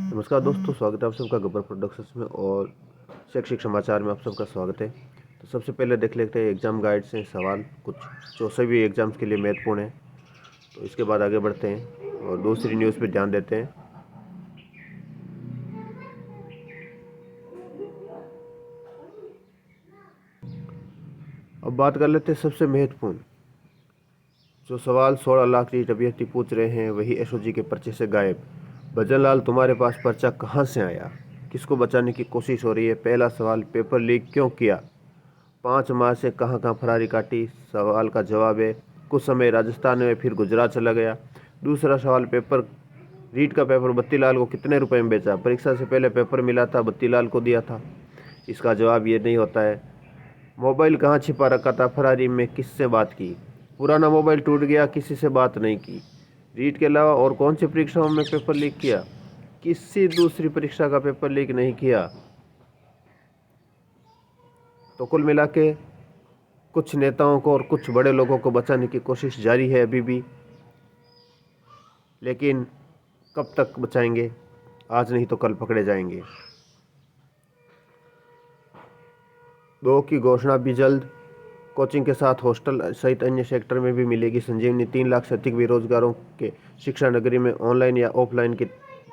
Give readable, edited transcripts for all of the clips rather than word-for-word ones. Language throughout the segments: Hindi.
नमस्कार दोस्तों, स्वागत है आप सबका गब्बर प्रोडक्शंस में और शैक्षिक समाचार में आप सबका स्वागत है। तो सबसे पहले देख लेते हैं एग्ज़ाम गाइड से सवाल कुछ जो सभी एग्ज़ाम्स के लिए महत्वपूर्ण है। तो इसके बाद आगे बढ़ते हैं और दूसरी न्यूज़ पे ध्यान देते हैं। अब बात कर लेते हैं सबसे महत्वपूर्ण जो सवाल 16 लाख नीट अभ्यर्थी पूछ रहे हैं, वही एसओजी के पर्चे से गायब। भजनलाल, तुम्हारे पास पर्चा कहाँ से आया? किसको बचाने की कोशिश हो रही है? पहला सवाल, पेपर लीक क्यों किया? 5 माह से कहाँ कहाँ फरारी काटी? सवाल का जवाब है कुछ समय राजस्थान में फिर गुजरात चला गया। दूसरा सवाल, पेपर रीट का पेपर बत्तीलाल को कितने रुपए में बेचा? परीक्षा से पहले पेपर मिला था, बत्तीलाल को दिया था। इसका जवाब ये नहीं होता है। मोबाइल कहाँ छिपा रखा था? फरारी में किससे बात की? पुराना मोबाइल टूट गया, किसी से बात नहीं की। रीट के अलावा और कौन सी परीक्षाओं में पेपर लीक किया? किसी दूसरी परीक्षा का पेपर लीक नहीं किया। तो कुल मिला के कुछ नेताओं को और कुछ बड़े लोगों को बचाने की कोशिश जारी है अभी भी, लेकिन कब तक बचाएंगे? आज नहीं तो कल पकड़े जाएंगे। 2 की घोषणा भी जल्द। कोचिंग के साथ हॉस्टल सहित अन्य सेक्टर में भी मिलेगी संजीवनी। 3 लाख से अधिक बेरोजगारों के शिक्षा नगरी में ऑनलाइन या ऑफलाइन की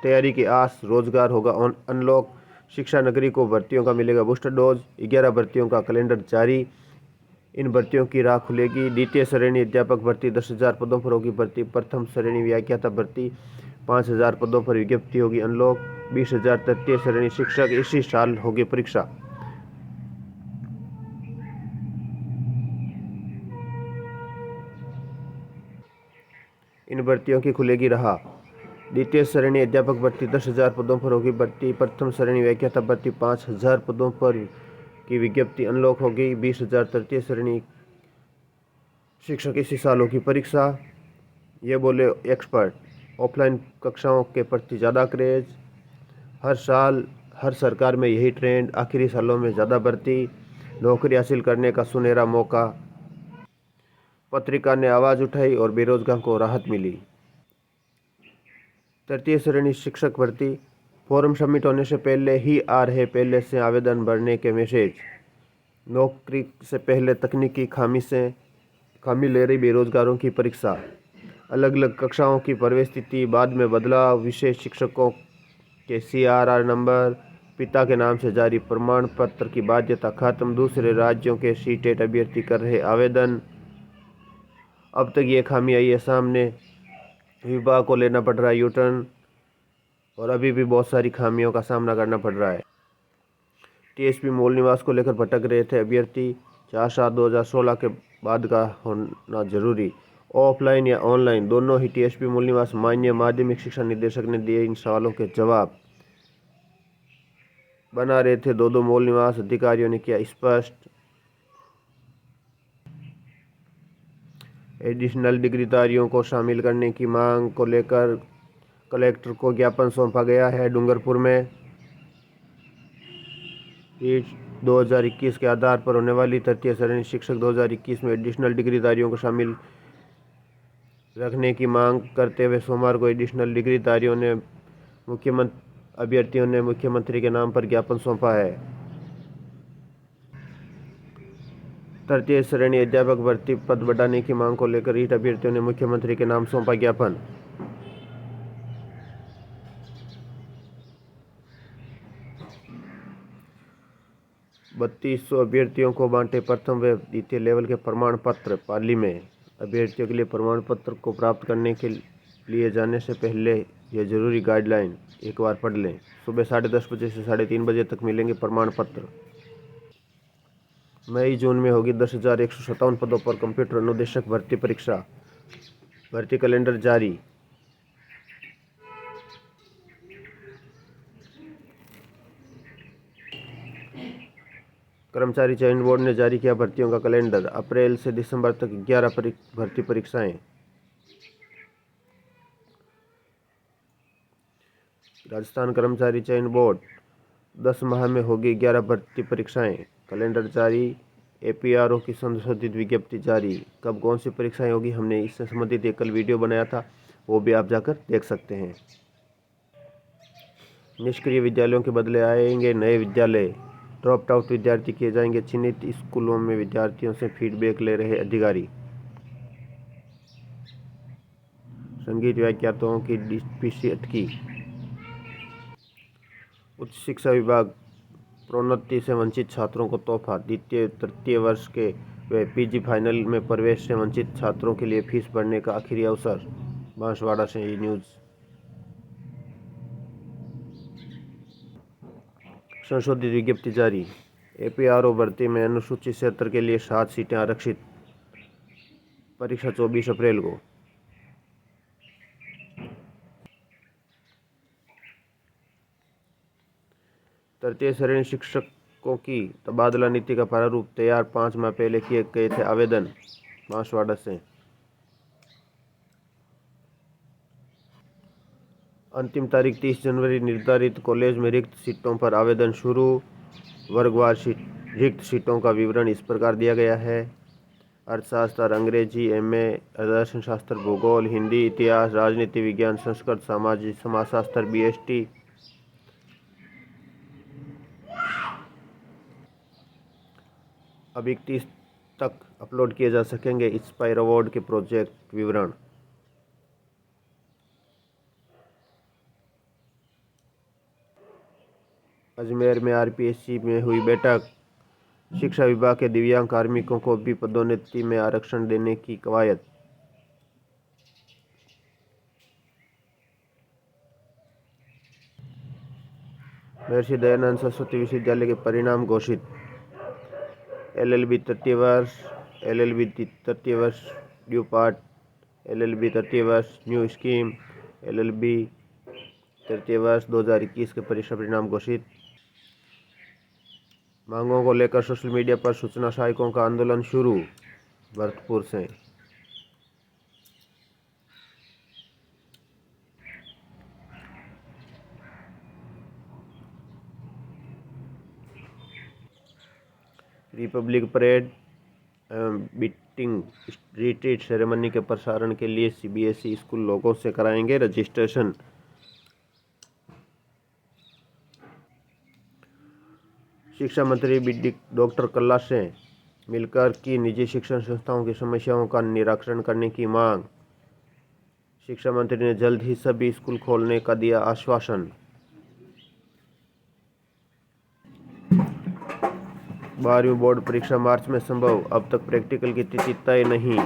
तैयारी की आस। रोजगार होगा अनलॉक। शिक्षा नगरी को भर्तियों का मिलेगा बूस्टर डोज। 11 भर्तियों का कैलेंडर जारी। इन भर्तियों की राह खुलेगी। द्वितीय श्रेणी अध्यापक भर्ती 10,000 पदों पर होगी भर्ती। प्रथम श्रेणी व्याख्याता भर्ती 5,000 पदों पर विज्ञप्ति होगी अनलॉक। 20,000 तृतीय श्रेणी शिक्षक इसी साल होगी परीक्षा। इन भर्तियों की खुलेगी राह। द्वितीय श्रेणी अध्यापक भर्ती 10,000 पदों पर होगी भर्ती। प्रथम श्रेणी व्याख्याता भर्ती 5,000 पदों पर की विज्ञप्ति अनलॉक होगी। 20,000 तृतीय श्रेणी शिक्षक इसी साल होगी परीक्षा। ये बोले एक्सपर्ट। ऑफलाइन कक्षाओं के प्रति ज़्यादा क्रेज। हर साल हर सरकार में यही ट्रेंड। आखिरी सालों में ज़्यादा भर्ती। नौकरी हासिल करने का सुनहरा मौका। पत्रिका ने आवाज़ उठाई और बेरोजगार को राहत मिली। तृतीय श्रेणी शिक्षक भर्ती फॉर्म सबमिट होने से पहले ही आ रहे पहले से आवेदन भरने के मैसेज। नौकरी से पहले तकनीकी खामी ले रही बेरोजगारों की परीक्षा। अलग अलग कक्षाओं की प्रवेश तिथि बाद में बदलाव। विशेष शिक्षकों के CRR नंबर। पिता के नाम से जारी प्रमाण पत्र की बाध्यता खत्म। दूसरे राज्यों के सीटेट अभ्यर्थी कर रहे आवेदन। अब तक ये खामी आई है सामने। विभाग को लेना पड़ रहा है यूटर्न और अभी भी बहुत सारी खामियों का सामना करना पड़ रहा है। TSP मूल निवास को लेकर भटक रहे थे अभ्यर्थी। 4/7/2016 के बाद का होना जरूरी। ऑफलाइन या ऑनलाइन दोनों ही TSP मूल निवास मान्य। माध्यमिक शिक्षा निदेशक ने दिए इन सवालों के जवाब। बना रहे थे दो मूल निवास, अधिकारियों ने किया स्पष्ट। एडिशनल डिग्रीधारियों को शामिल करने की मांग को लेकर कलेक्टर को ज्ञापन सौंपा गया है डूंगरपुर में। 2021 के आधार पर होने वाली तृतीय श्रेणी शिक्षक 2021 में एडिशनल डिग्रीधारियों को शामिल रखने की मांग करते हुए सोमवार को एडिशनल डिग्रीधारियों ने अभ्यर्थियों ने मुख्यमंत्री के नाम पर ज्ञापन सौंपा है। तृतीय श्रेणी अध्यापक भर्ती पद बढ़ाने की मांग को लेकर रीट अभ्यर्थियों ने मुख्यमंत्री के नाम सौंपा ज्ञापन। बत्तीस सौ अभ्यर्थियों को बांटे प्रथम व द्वितीय लेवल के प्रमाण पत्र। पाली में अभ्यर्थियों के लिए प्रमाण पत्र को प्राप्त करने के लिए जाने से पहले यह जरूरी गाइडलाइन एक बार पढ़ लें। सुबह 10:30 बजे से 3:30 बजे तक मिलेंगे प्रमाण पत्र। मई जून में होगी 10,157 पदों पर कंप्यूटर अनुदेशक भर्ती परीक्षा। भर्ती कैलेंडर जारी। कर्मचारी चयन बोर्ड ने जारी किया भर्तियों का कैलेंडर। अप्रैल से दिसंबर तक 11 भर्ती परीक्षाएं। राजस्थान कर्मचारी चयन बोर्ड 10 माह में होगी 11 भर्ती परीक्षाएं। कैलेंडर जारी। APRO की संशोधित विज्ञप्ति जारी। कब कौन सी परीक्षाएं होगी, हमने इससे संबंधित एक कल वीडियो बनाया था, वो भी आप जाकर देख सकते हैं। निष्क्रिय विद्यालयों के बदले आएंगे नए विद्यालय। ड्रॉप्ड आउट विद्यार्थी किए जाएंगे चिन्हित स्कूलों में, विद्यार्थियों से फीडबैक ले रहे अधिकारी। संगीत व्याख्याताओं की डीपीसी अटकी। उच्च शिक्षा विभाग प्रोन्नति से वंचित छात्रों को तोहफा। द्वितीय तृतीय वर्ष के व पीजी फाइनल में प्रवेश से वंचित छात्रों के लिए फीस भरने का आखिरी अवसर। बांसवाड़ा से ये न्यूज़। संशोधित विज्ञप्ति जारी। एपीआरओ भर्ती में अनुसूचित क्षेत्र के लिए 7 सीटें आरक्षित। परीक्षा 24 अप्रैल को। तृतीय श्रेणी शिक्षकों की तबादला नीति का प्रारूप तैयार, 5 माह पहले किए गए थे आवेदन। बांसवाड़ा से। अंतिम तारीख 30 जनवरी निर्धारित। कॉलेज में रिक्त सीटों पर आवेदन शुरू। वर्गवार रिक्त सीटों का विवरण इस प्रकार दिया गया है। अर्थशास्त्र, अंग्रेजी, एमए, दर्शन शास्त्र, भूगोल, हिंदी, इतिहास, राजनीति विज्ञान, संस्कृत, समाजशास्त्र, बीएसटी। अब 31 तक अपलोड किए जा सकेंगे इंस्पायर अवार्ड के प्रोजेक्ट विवरण। अजमेर में आरपीएससी में हुई बैठक। शिक्षा विभाग के दिव्यांग कार्मिकों को भी पदोन्नति में आरक्षण देने की कवायद। महर्षि दयानंद सरस्वती विश्वविद्यालय के परिणाम घोषित। एलएलबी तृतीय वर्ष, एलएलबी तृतीय वर्ष ड्यू पार्ट, एलएलबी तृतीय वर्ष न्यू स्कीम, एलएलबी तृतीय वर्ष 2021 के परीक्षा परिणाम घोषित। मांगों को लेकर सोशल मीडिया पर सूचना सहायकों का आंदोलन शुरू। भरतपुर से। रिपब्लिक परेड एवं बीटिंग रिट्रीट सेरेमनी के प्रसारण के लिए सीबीएसई स्कूल लोगों से कराएंगे रजिस्ट्रेशन। शिक्षा मंत्री बी डॉक्टर कल्ला से मिलकर की निजी शिक्षण संस्थाओं की समस्याओं का निराकरण करने की मांग। शिक्षा मंत्री ने जल्द ही सभी स्कूल खोलने का दिया आश्वासन। 12वीं बोर्ड परीक्षा मार्च में संभव, अब तक प्रैक्टिकल की तिथि तय नहीं।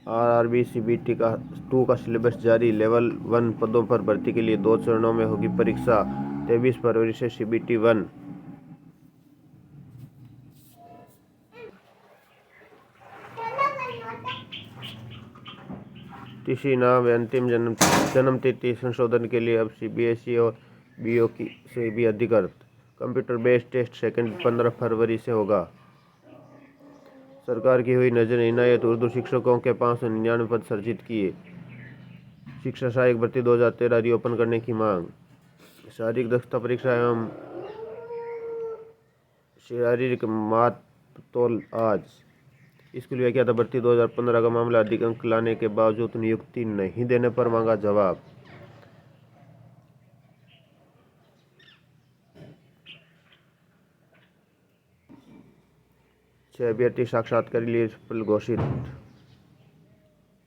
आरआरबी सीबीटी का 2 का सिलेबस जारी। लेवल 1 पदों पर भर्ती के लिए 2 चरणों में होगी परीक्षा। 23 फरवरी से सीबीटी 1। टीसी नाम अंतिम जन्म तिथि संशोधन के लिए अब सीबीएसई और बीओ से भी अधिकृत। कंप्यूटर बेस्ड टेस्ट 15 फरवरी से होगा। सरकार की हुई नजर इनायत, उर्दू शिक्षकों के 599 पद सृजित किए। शिक्षा सहायक भर्ती 2013 रीओपन करने की मांग। शारीरिक दक्षता परीक्षा एवं शारीरिक मात तोल आज। स्कूल व्याख्याता भर्ती 2015 का मामला, अधिक अंक लाने के बावजूद नियुक्ति नहीं देने पर मांगा जवाब। छह अभ्यर्थी साक्षात्कार के लिए सफल घोषित।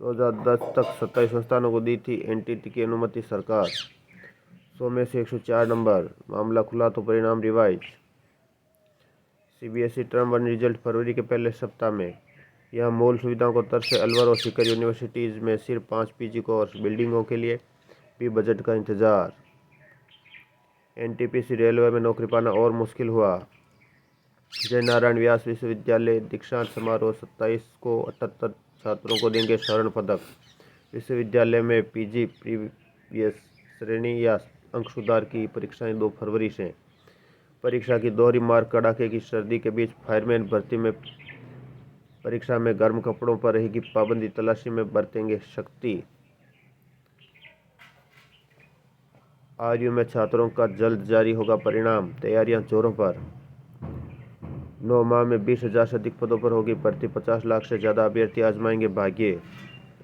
2010 तक 27 संस्थानों को दी थी एनटीटी की अनुमति सरकार। 100 में से 104 नंबर। मामला खुला तो परिणाम रिवाइज। सीबीएसई टर्म 1 रिजल्ट फरवरी के पहले सप्ताह में। यहां मूल सुविधाओं को तरसे अलवर और सीकर यूनिवर्सिटीज़ में सिर्फ 5 पीजी कोर्स। बिल्डिंगों के लिए भी बजट का इंतजार। एनटीपीसी रेलवे में नौकरी पाना और मुश्किल हुआ। जय नारायण व्यास विश्वविद्यालय दीक्षांत समारोह 27 को 78 छात्रों को देंगे स्वर्ण पदक। विश्वविद्यालय में पीजी प्रीवियस श्रेणी या अंक सुधार की परीक्षाएं 2 फरवरी से। परीक्षा की दोहरी मार, कड़ाके की सर्दी के बीच फायरमैन भर्ती में परीक्षा में गर्म कपड़ों पर रहेगी पाबंदी। तलाशी में बरतेंगे सख्ती। आरयू में छात्रों का जल्द जारी होगा परिणाम, तैयारियां जोरों पर। 9 माह में 20,000 से अधिक पदों पर होगी भर्ती। 50 लाख से ज़्यादा अभ्यर्थी आजमाएंगे भाग्य।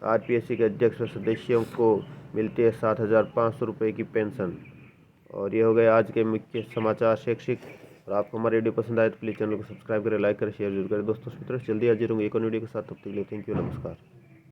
आरपीएससी के अध्यक्ष व सदस्यों को मिलती है 7,500 रुपये की पेंशन। और ये हो गए आज के मुख्य समाचार शैक्षिक। और आपको हमारा वीडियो पसंद आए तो प्लीज़ चैनल को सब्सक्राइब करें, लाइक करें, शेयर जरूर करें दोस्तों। इस तरह जल्दी हाजिर होंगे एक और वीडियो के साथ। तब तक के लिए थैंक यू, नमस्कार।